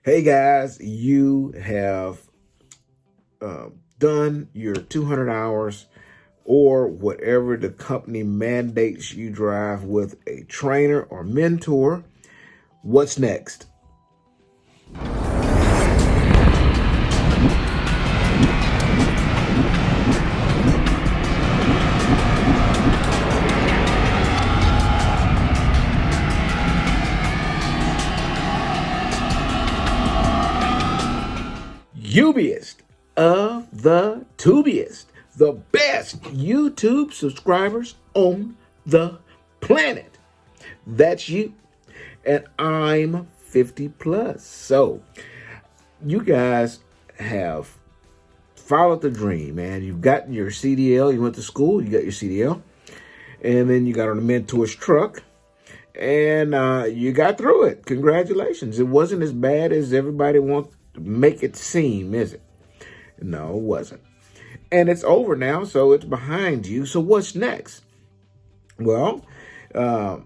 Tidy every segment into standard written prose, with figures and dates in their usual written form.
Hey guys, you have done your 200 hours or whatever the company mandates you drive with a trainer or mentor. What's next? Ubiest of the tubiest, the best YouTube subscribers on the planet. That's you. And I'm 50 plus. So you guys have followed the dream, man. You've gotten your CDL, you went to school, you got your CDL, and then you got on a mentor's truck, and you got through it. Congratulations. It wasn't as bad as everybody wants to make it seem, is it? No, it wasn't. And it's over now, so it's behind you. So what's next? Well, I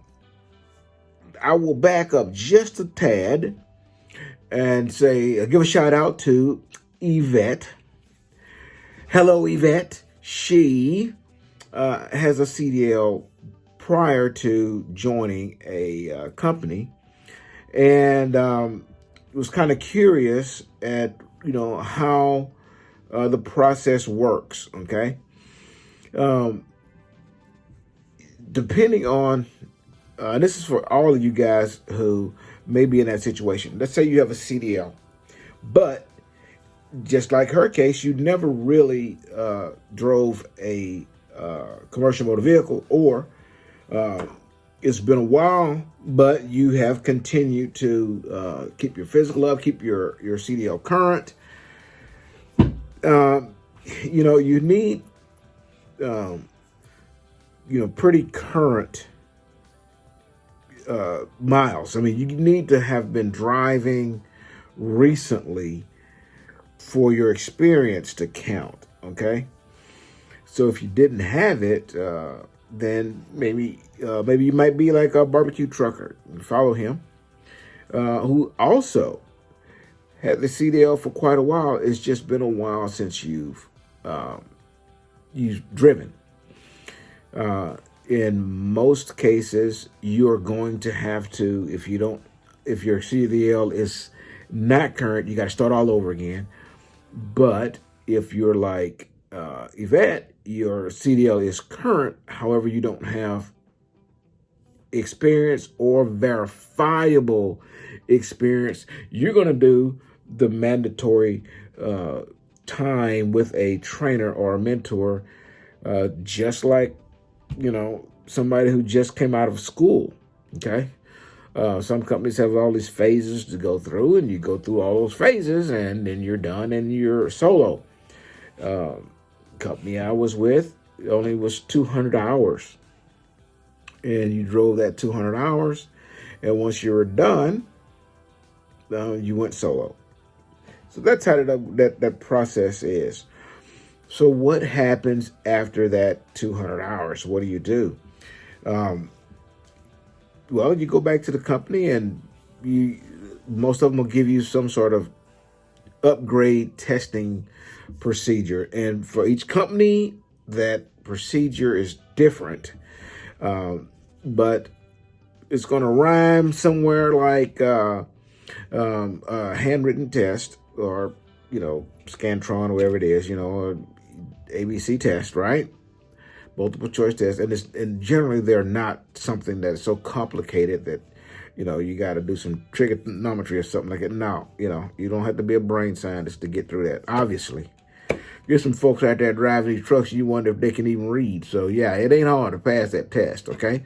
will back up just a tad and say, give a shout out to Yvette. Hello, Yvette. She has a CDL prior to joining a company, and was kind of curious at how the process works. Okay, depending on this is for all of you guys who may be in that situation. Let's say you have a CDL, but just like her case, you never really drove a commercial motor vehicle, or it's been a while, but you have continued to keep your physical up, keep your CDL current. You need pretty current miles. I mean, you need to have been driving recently for your experience to count. Okay, so if you didn't have it, then maybe you might be like a barbecue trucker. You follow him, who also had the CDL for quite a while. It's just been a while since you've driven. In most cases, you're going to have to, if your CDL is not current, you got to start all over again. But if you're like Yvette, your CDL is current, however, you don't have experience or verifiable experience, you're going to do the mandatory time with a trainer or a mentor, just like somebody who just came out of school. Okay, some companies have all these phases to go through, and you go through all those phases, and then you're done and you're solo. Company I was with only was 200 hours, and you drove that 200 hours, and once you were done, you went solo. So that's how that process is. So what happens after that 200 hours? What do you do? Well, you go back to the company, and most of them will give you some sort of upgrade testing procedure. And for each company, that procedure is different. But it's going to rhyme somewhere like a handwritten test, or, Scantron, or whatever it is, or ABC test, right? Multiple choice test. And generally they're not something that is so complicated that, you got to do some trigonometry or something like that. No, you don't have to be a brain scientist to get through that. Obviously, there's some folks out there driving these trucks, you wonder if they can even read. So yeah, it ain't hard to pass that test, okay?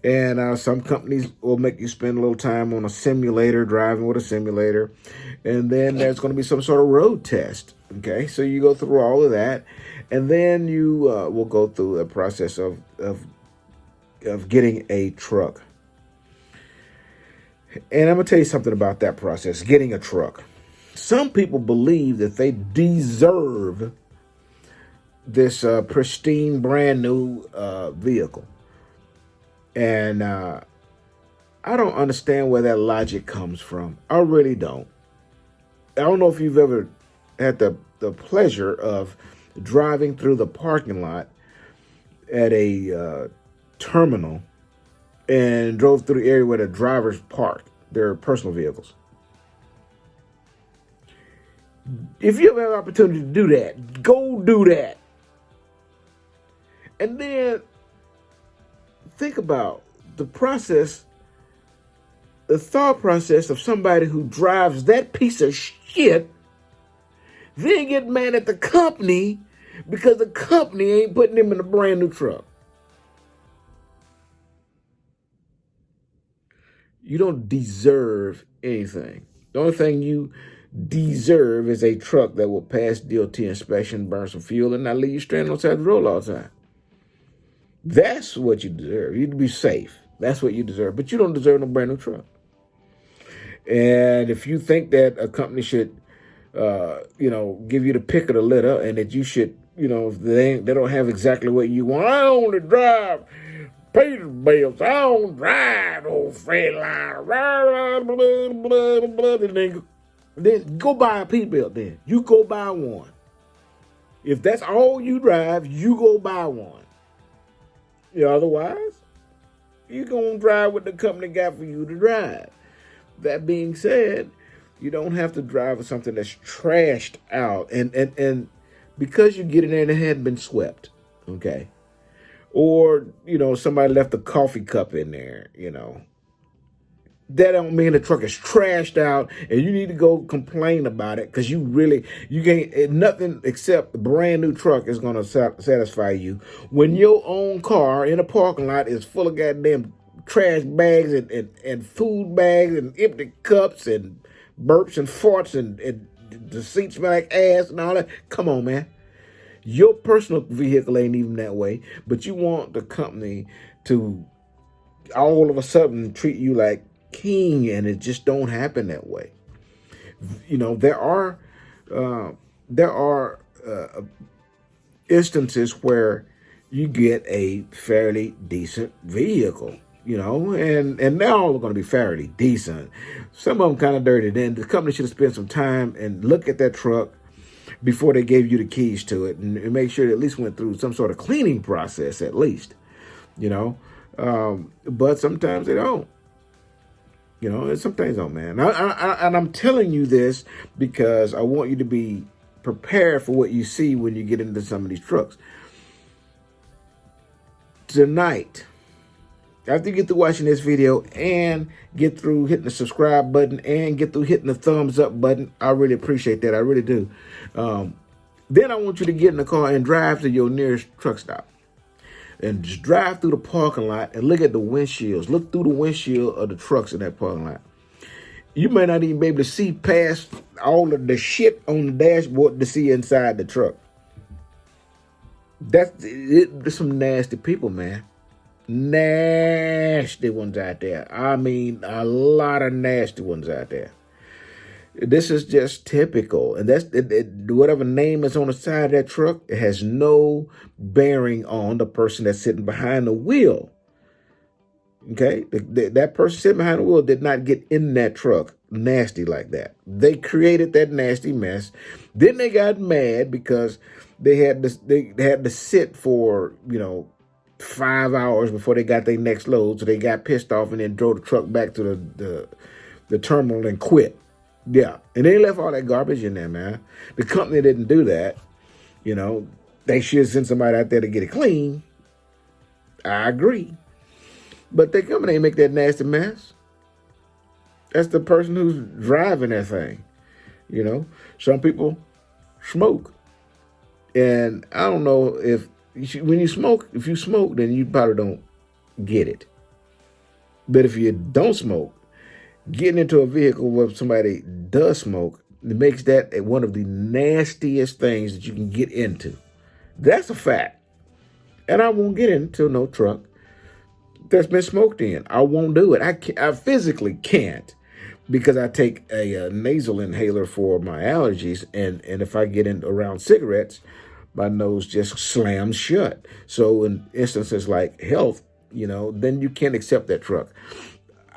And some companies will make you spend a little time on a simulator, driving with a simulator. And then there's going to be some sort of road test, okay? So you go through all of that, and then you will go through a process of getting a truck. And I'm going to tell you something about that process, getting a truck. Some people believe that they deserve this pristine, brand new vehicle. And I don't understand where that logic comes from. I really don't. I don't know if you've ever had the pleasure of driving through the parking lot at a terminal and drove through the area where the drivers park their personal vehicles. If you ever have an opportunity to do that, go do that. And then think about the process, the thought process of somebody who drives that piece of shit, then get mad at the company because the company ain't putting them in a brand new truck. You don't deserve anything. The only thing you deserve is a truck that will pass DOT inspection, burn some fuel, and not leave you stranded on the side of the road all the time. That's what you deserve. You need to be safe. That's what you deserve. But you don't deserve no brand new truck. And if you think that a company should, give you the pick of the litter, and that you should, if they don't have exactly what you want, I only drive Peterbilt's. I don't drive old Freightliner. Then go buy a Peterbilt. Then you go buy one. If that's all you drive, you go buy one. Otherwise, you're gonna drive what the company got for you to drive. That being said, you don't have to drive with something that's trashed out and because you get in there and it hadn't been swept, okay? Or, somebody left a coffee cup in there, That don't mean the truck is trashed out and you need to go complain about it because you can't, nothing except a brand new truck is going to satisfy you when your own car in a parking lot is full of goddamn trash bags and food bags and empty cups and burps and farts and the seats smell like ass and all that. Come on, man. Your personal vehicle ain't even that way, but you want the company to all of a sudden treat you like king, and it just don't happen that way. There are instances where you get a fairly decent vehicle, and they're all going to be fairly decent. Some of them kind of dirty. Then the company should have spent some time and look at that truck before they gave you the keys to it, and make sure it at least went through some sort of cleaning process at least, but sometimes they don't. Some things don't, man. And I'm telling you this because I want you to be prepared for what you see when you get into some of these trucks. Tonight, after you get through watching this video and get through hitting the subscribe button and get through hitting the thumbs up button, I really appreciate that. I really do. Then I want you to get in the car and drive to your nearest truck stop. And just drive through the parking lot and look at the windshields. Look through the windshield of the trucks in that parking lot. You may not even be able to see past all of the shit on the dashboard to see inside the truck. There's some nasty people, man. Nasty ones out there. I mean, a lot of nasty ones out there. This is just typical. And that's whatever name is on the side of that truck, it has no bearing on the person that's sitting behind the wheel. Okay? That person sitting behind the wheel did not get in that truck nasty like that. They created that nasty mess. Then they got mad because they had to sit for, 5 hours before they got their next load. So they got pissed off and then drove the truck back to the terminal and quit. Yeah, and they left all that garbage in there, man. The company didn't do that. They should send somebody out there to get it clean. I agree. But they come and they make that nasty mess. That's the person who's driving that thing. Some people smoke. And I don't know if you smoke, then you probably don't get it. But if you don't smoke, getting into a vehicle where somebody does smoke, it makes that one of the nastiest things that you can get into. That's a fact. And I won't get into no truck that's been smoked in. I won't do it. I physically can't because I take a nasal inhaler for my allergies. And if I get in around cigarettes, my nose just slams shut. So in instances like health, then you can't accept that truck.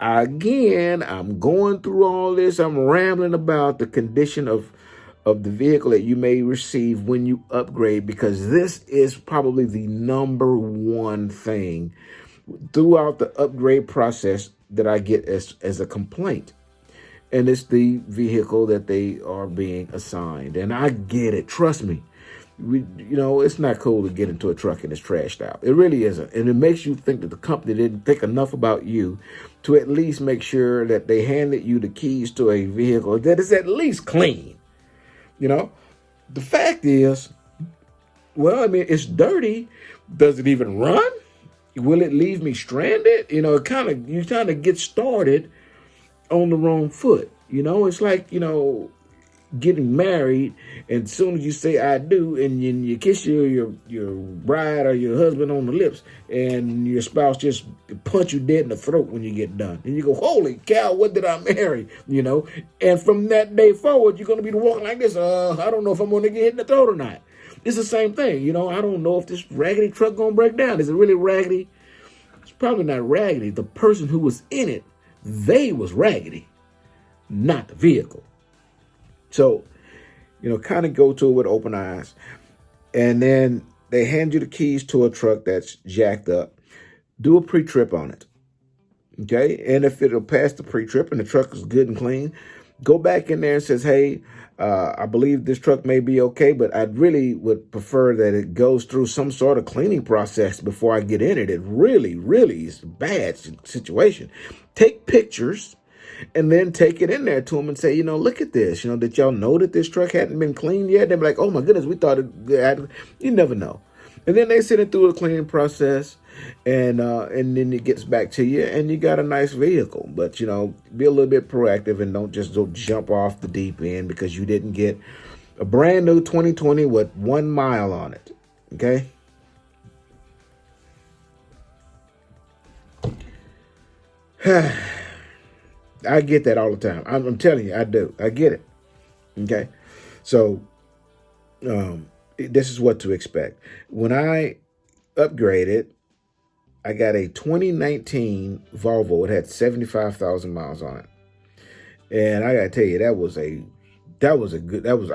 Again, I'm going through all this. I'm rambling about the condition of the vehicle that you may receive when you upgrade, because this is probably the number one thing throughout the upgrade process that I get as a complaint. And it's the vehicle that they are being assigned. And I get it. Trust me. It's not cool to get into a truck and it's trashed out. It really isn't. And it makes you think that the company didn't think enough about you to at least make sure that they handed you the keys to a vehicle that is at least clean. The fact is, well, I mean, it's dirty. Does it even run? Will it leave me stranded? You kind of get started on the wrong foot. It's like, getting married, and as soon as you say I do, and you kiss your bride or your husband on the lips, and your spouse just punch you dead in the throat when you get done, and you go, holy cow, what did I marry? And from that day forward, you're going to be walking like this. I don't know if I'm going to get hit in the throat or not. It's the same thing. I don't know if this raggedy truck going to break down. Is it really raggedy? It's probably not raggedy. The person who was in it, they was raggedy, not the vehicle. So, kind of go to it with open eyes. And then they hand you the keys to a truck that's jacked up. Do a pre-trip on it. Okay? And if it'll pass the pre-trip and the truck is good and clean, go back in there and says, hey, I believe this truck may be okay, but I really would prefer that it goes through some sort of cleaning process before I get in it. It really, really is a bad situation. Take pictures. And then take it in there to them and say, look at this. Did y'all know that this truck hadn't been cleaned yet? They'd be like, oh, my goodness, we thought it had. You never know. And then they send it through a cleaning process, and then it gets back to you, and you got a nice vehicle. But, be a little bit proactive and don't just go jump off the deep end because you didn't get a brand new 2020 with 1 mile on it. Okay? I get that all the time. I'm telling you, I do. I get it. Okay. So, this is what to expect. When I upgraded, I got a 2019 Volvo. It had 75,000 miles on it. And I got to tell you, I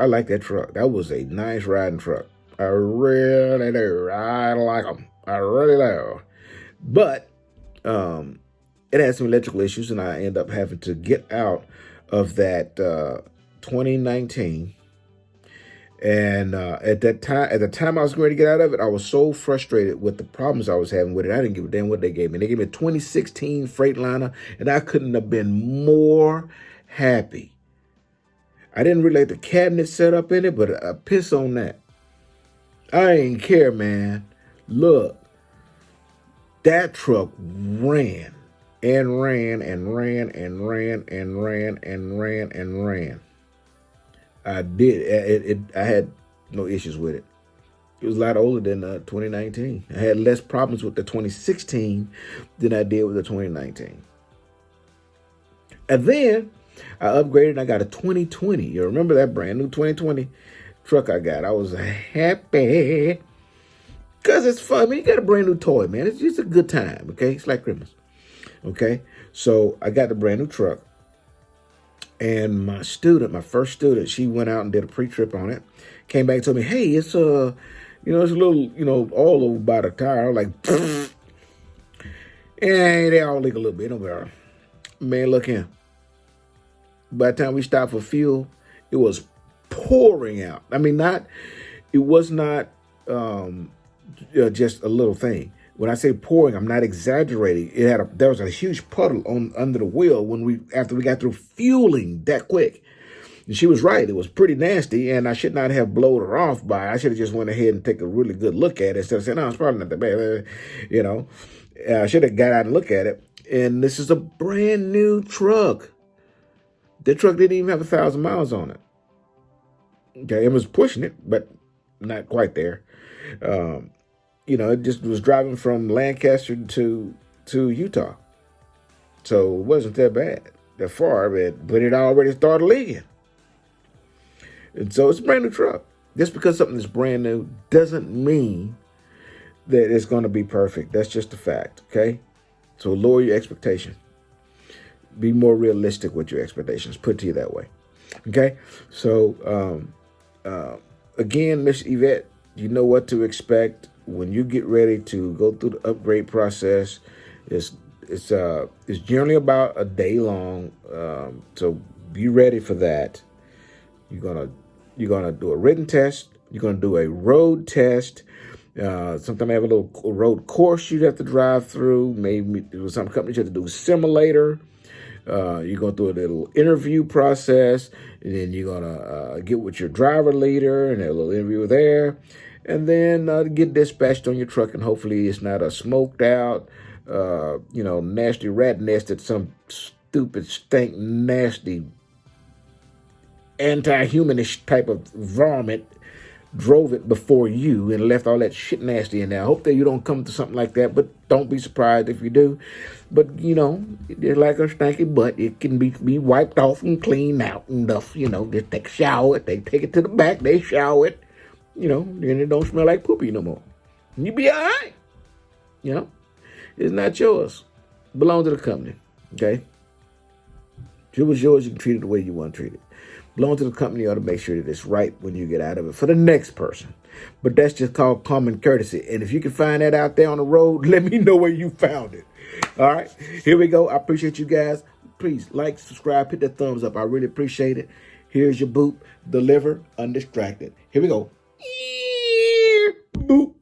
like that truck. That was a nice riding truck. I really do. I like them. I really do. But, it had some electrical issues, and I ended up having to get out of that 2019. And at the time I was going to get out of it, I was so frustrated with the problems I was having with it. I didn't give a damn what they gave me. They gave me a 2016 Freightliner, and I couldn't have been more happy. I didn't really like the cabinet set up in it, but I piss on that. I ain't care, man. Look, that truck ran. And ran and ran and ran and ran and ran and ran. I did. I had no issues with it. It was a lot older than 2019. I had less problems with the 2016 than I did with the 2019. And then I upgraded and I got a 2020. You remember that brand new 2020 truck I got? I was happy because it's fun. I mean, you got a brand new toy, man. It's just a good time, okay? It's like Christmas. Okay, so I got the brand new truck, and my first student, she went out and did a pre-trip on it, came back and told me, hey, it's it's a little, all over by the tire. I'm like, and they all leak a little bit. No matter. Man, look here. By the time we stopped for fuel, it was pouring out. I mean, it was not just a little thing. When I say pouring, I'm not exaggerating. There was a huge puddle under the wheel after we got through fueling that quick. And she was right. It was pretty nasty, and I should not have blowed her off I should have just went ahead and take a really good look at it instead of saying, no, it's probably not that bad. I should have got out and looked at it. And this is a brand new truck. The truck didn't even have 1,000 miles on it. Okay, it was pushing it, but not quite there. It just was driving from Lancaster to Utah. So it wasn't that bad, that far, but it already started leaking. And so it's a brand new truck. Just because something is brand new doesn't mean that it's going to be perfect. That's just a fact, okay? So lower your expectation. be more realistic with your expectations, put to you that way. Okay, so again, Miss Yvette, you know what to expect when you get ready to go through the upgrade process. It's generally about a day long, so be ready for that. You're gonna do a written test. You're gonna do a road test. Sometimes I have a little road course you have to drive through. Maybe with some companies you have to do a simulator. You're going through a little interview process, and then you're going to get with your driver leader and have a little interview there, and then get dispatched on your truck, and hopefully it's not a smoked out, nasty rat nest that some stupid, stink, nasty, anti-humanish type of varmint drove it before you and left all that shit nasty in there. I hope that you don't come to something like that, but don't be surprised if you do. But, it's like a stanky butt. It can be wiped off and cleaned out and stuff, just take a shower. They take it to the back, they shower it, then it don't smell like poopy no more. And you be all right. It's not yours. It belongs to the company, okay? If it was yours, you can treat it the way you want to treat it. Belong to the company, you ought to make sure that it's right when you get out of it for the next person. But that's just called common courtesy. And if you can find that out there on the road, let me know where you found it. All right, here we go. I appreciate you guys. Please like, subscribe, hit that thumbs up. I really appreciate it. Here's your boop. Deliver undistracted. Here we go. Boop.